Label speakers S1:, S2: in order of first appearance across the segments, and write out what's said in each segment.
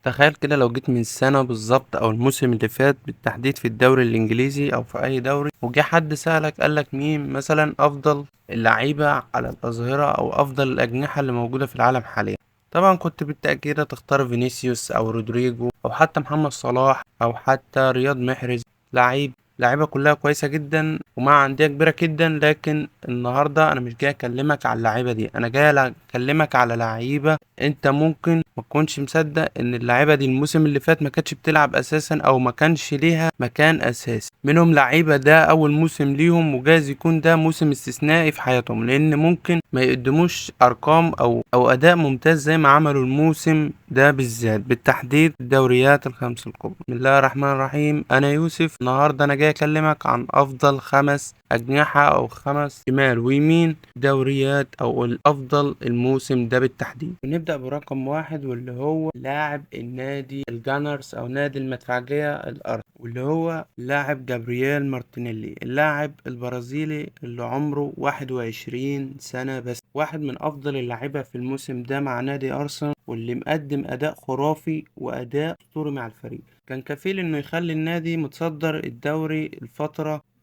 S1: تخيل كده لو جيت من سنة بالظبط أو الموسم اللي فات بالتحديد في الدوري الإنجليزي أو في أي دوري، وجه حد سألك قالك مين مثلا أفضل اللعيبة على الأظهرة أو أفضل الأجنحة اللي موجودة في العالم حاليا. طبعا كنت بالتأكيد هتختار فينيسيوس أو رودريجو أو حتى محمد صلاح أو حتى رياض محرز. لعيبة كلها كويسة جدا ومع أندية كبيرة جدا، لكن النهاردة أنا مش جاي أكلمك على اللعيبة دي، أنا جاي أكلمك على لعيبة أنت ممكن ما تكونش مصدق ان اللعيبه دي الموسم اللي فات ما كانتش بتلعب اساسا او ما كانش ليها مكان اساسي. منهم لعيبه ده اول موسم ليهم وجايز يكون ده موسم استثنائي في حياتهم، لان ممكن ما يقدموش ارقام او اداء ممتاز زي ما عملوا الموسم ده بالذات، بالتحديد الدوريات الخمس الكبرى. بسم الله الرحمن الرحيم. انا يوسف، النهارده انا جاي اكلمك عن افضل خمس اجنحه او خمس شمال ويمين دوريات او الافضل الموسم ده بالتحديد. ونبدأ برقم واحد واللي هو لاعب النادي الجانرز او نادي المدفعجية الارض، واللي هو لاعب جابرييل مارتينيلي، اللاعب البرازيلي اللي عمره 21 سنة بس. واحد من افضل اللاعبين في الموسم ده مع نادي ارسنال، واللي مقدم اداء خرافي واداء اسطوري مع الفريق. كان كفيل انه يخلي النادي متصدر الدوري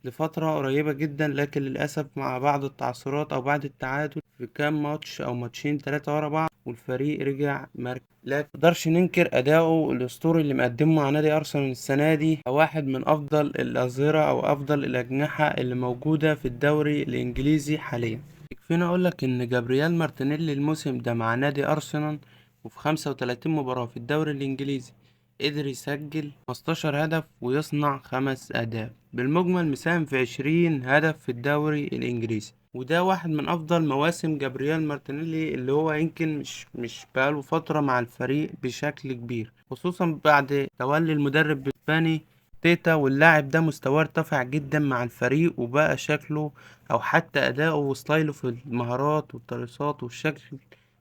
S1: لفترة قريبة جدا، لكن للأسف مع بعض التعثرات أو بعد التعادل في كام ماتش أو ماتشين تلاتة ورا بعض والفريق رجع مركز. لا مقدرش ننكر أداؤه الأسطوري اللي مقدمه مع نادي أرسنال السنة دي، واحد من أفضل الأظهرة أو أفضل الأجنحة اللي موجودة في الدوري الإنجليزي حاليا. يكفينا أقولك إن جابرييل مارتينيلي الموسم ده مع نادي أرسنال وفي 35 مباراة في الدوري الإنجليزي قدر يسجل 15 هدف ويصنع 5 أهداف، بالمجمل مساهم في 20 هدف في الدوري الإنجليزي. وده واحد من أفضل مواسم جابرييل مارتينيلي، اللي هو يمكن مش بقاله فترة مع الفريق بشكل كبير، خصوصا بعد تولي المدرب الإسباني تيتا. واللاعب ده مستواه ارتفع جدا مع الفريق وبقى شكله أو حتى أداؤه وستايله في المهارات والترقصات والشكل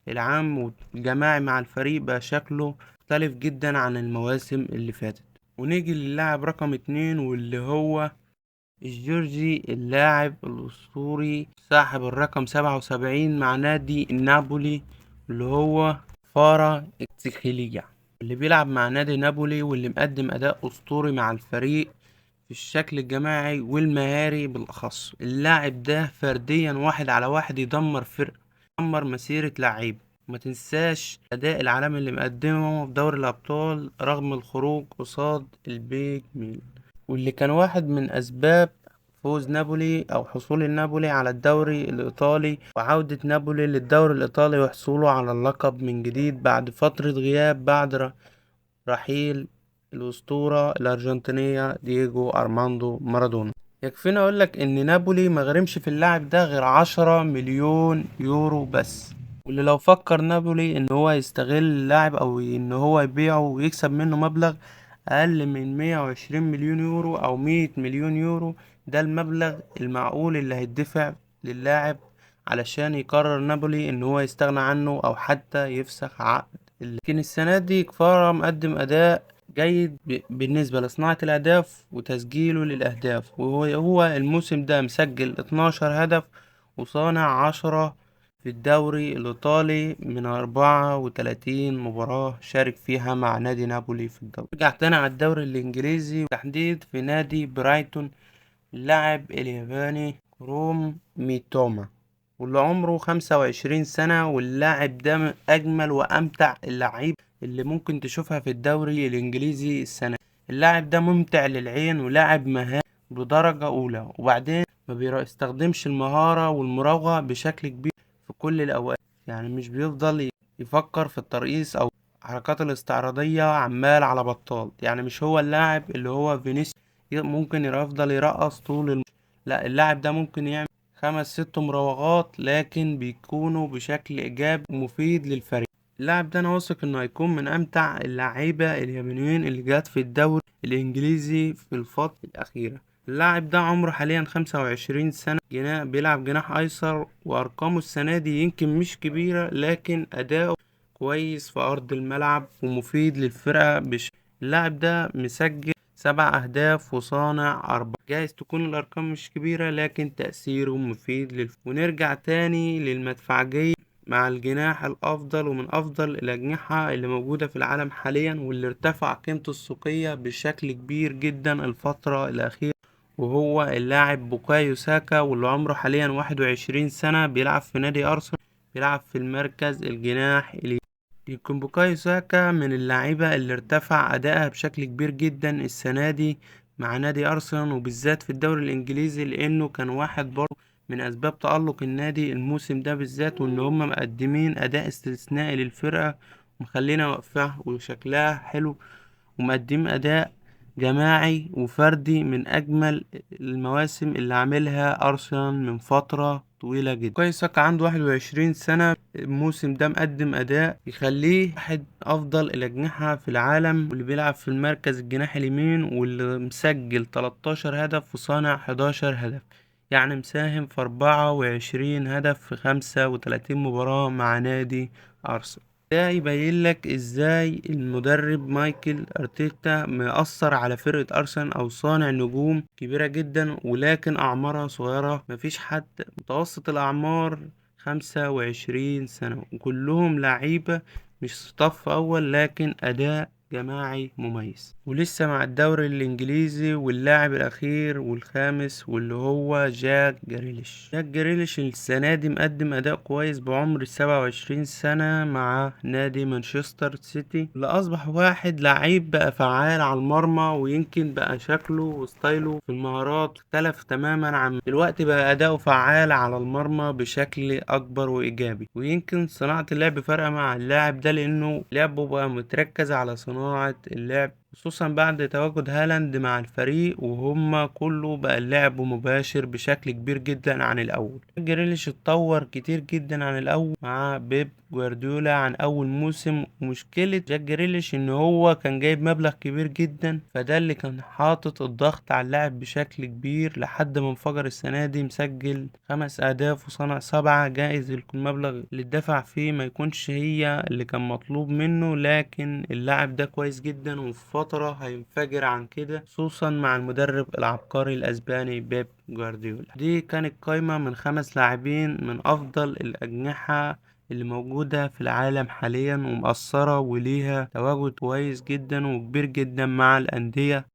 S1: العام والجماعي مع الفريق بقى شكله مختلف جدا عن المواسم اللي فاتت. ونيجي للاعب رقم اتنين واللي هو الجورجي، اللاعب الأسطوري صاحب الرقم 77 مع نادي نابولي، اللي هو فارا إكتيخيليا، اللي بيلعب مع نادي نابولي واللي مقدم أداء أسطوري مع الفريق في الشكل الجماعي والمهاري بالأخص. اللاعب ده فرديا واحد على واحد يدمر فرقة، يدمر مسيرة لعيب. ما تنساش أداء العالمي اللي مقدمه في دوري الأبطال رغم الخروج قصاد البيج ميل، واللي كان واحد من أسباب فوز نابولي أو حصول النابولي على الدوري الإيطالي وعودة نابولي للدوري الإيطالي وحصوله على اللقب من جديد بعد فترة غياب بعد رحيل الأسطورة الأرجنتينية دييجو أرماندو مارادونا. يكفينا أقولك إن نابولي مغرمش في اللاعب ده غير 10 مليون يورو بس، واللي لو فكر نابولي إن هو يستغل اللاعب أو إن هو يبيعه ويكسب منه مبلغ أقل من 120 مليون يورو أو 100 مليون يورو، ده المبلغ المعقول اللي هيدفع للاعب علشان يقرر نابولي إن هو يستغنى عنه أو حتى يفسخ عقد. لكن السنة دي كفارا مقدم أداء جيد بالنسبة لصناعة الأهداف وتسجيله للأهداف، وهو الموسم ده مسجل 12 هدف وصانع 10 في الدوري الإيطالي من 34 مباراة شارك فيها مع نادي نابولي في الدوري. رجع تاني على الدوري الإنجليزي وتحديد في نادي برايتون، اللاعب الياباني كروم ميتوما، واللي عمره 25 سنة. واللاعب ده من أجمل وأمتع اللعيب اللي ممكن تشوفها في الدوري الإنجليزي السنة. اللاعب ده ممتع للعين ولاعب مهاري بدرجة أولى، وبعدين ما بيستخدمش المهارة والمراوغة بشكل كبير في كل الأوقات. يعني مش بيفضل يفكر في الترقيص أو حركات الاستعراضية عمال على بطال. يعني مش هو اللاعب اللي هو فينيسيوس ممكن يفضل يرقص طول لا، اللاعب ده ممكن يعمل 5 6 مراوغات لكن بيكونوا بشكل إيجابي ومفيد للفريق. اللاعب ده أنا واثق إنه هيكون من أمتع اللعيبة اليابانيين اللي جات في الدوري الإنجليزي في الفترة الأخيرة. اللاعب ده عمره حاليا 25 سنة، بيلعب جناح أيسر، وأرقامه السنة دي يمكن مش كبيرة لكن أداؤه كويس في أرض الملعب ومفيد للفرقة اللاعب ده مسجل 7 أهداف وصانع 4. جايز تكون الأرقام مش كبيرة لكن تأثيره مفيد ونرجع تاني للمدفعجية مع الجناح الأفضل ومن أفضل الأجنحة اللي موجودة في العالم حاليا، واللي ارتفع قيمته السوقية بشكل كبير جدا الفترة الأخيرة، وهو اللاعب بوكايو ساكا، واللي عمره حاليا 21 سنة، بيلعب في نادي أرسنال، بيلعب في المركز الجناح اليمين. يكون بوكايو ساكا من اللعيبة اللي ارتفع أدائها بشكل كبير جدا السنة دي مع نادي أرسنال، وبالذات في الدوري الإنجليزي، لأنه كان واحد برضه من أسباب تألق النادي الموسم ده بالذات، وإن هما مقدمين أداء استثنائي للفرقة ومخلينا واقفة وشكلها حلو، ومقدمين أداء جماعي وفردي من أجمل المواسم اللي عاملها أرسنال من فترة طويلة جدا. كويس ساكا عنده 21 سنة، الموسم ده مقدم أداء يخليه واحد أفضل الأجنحة في العالم، واللي بيلعب في المركز الجناح اليمين، واللي مسجل 13 هدف وصانع 11 هدف، يعني مساهم في 24 هدف في 35 مباراة مع نادي أرسنال. ده يبين لك ازاي المدرب مايكل ارتيتا مأثر على فرقة ارسنال، او صانع نجوم كبيرة جدا ولكن اعمارها صغيرة. مفيش حد متوسط الاعمار 25 سنة، وكلهم لعيبة مش صف اول لكن اداء جماعي مميز، ولسه مع الدوري الانجليزي. واللاعب الاخير والخامس واللي هو جاك جريليش السنة دي مقدم اداء كويس بعمر 27 سنة مع نادي مانشستر سيتي، اللي اصبح واحد لعيب بقى فعال على المرمى، ويمكن بقى شكله وستايله في المهارات اختلف تماما عن دلوقتي، بقى اداؤه فعال على المرمى بشكل اكبر وايجابي. ويمكن صناعة اللعب فرقة مع اللاعب ده، لانه لعبه بقى متركز على صناعة اللعب، خصوصا بعد تواجد هالاند مع الفريق، وهم كله بقى اللعب مباشر بشكل كبير جدا عن الأول. جريليش اتطور كتير جدا عن الأول مع بيب جوارديولا عن أول موسم. ومشكلة جاك جريليش إن هو كان جايب مبلغ كبير جدا، فده اللي كان حاطط الضغط على اللاعب بشكل كبير، لحد ما انفجر السنة دي مسجل 5 أهداف وصنع 7. جائز المبلغ اللي اتدفع فيه ما يكونش هي اللي كان مطلوب منه، لكن اللاعب ده كويس جدا وفي فترة هينفجر عن كده، خصوصا مع المدرب العبقري الأسباني بيب جوارديولا. دي كانت قائمة من 5 لاعبين من أفضل الأجنحة اللي موجودة في العالم حاليا، ومؤثرة وليها تواجد كويس جدا وكبير جدا مع الأندية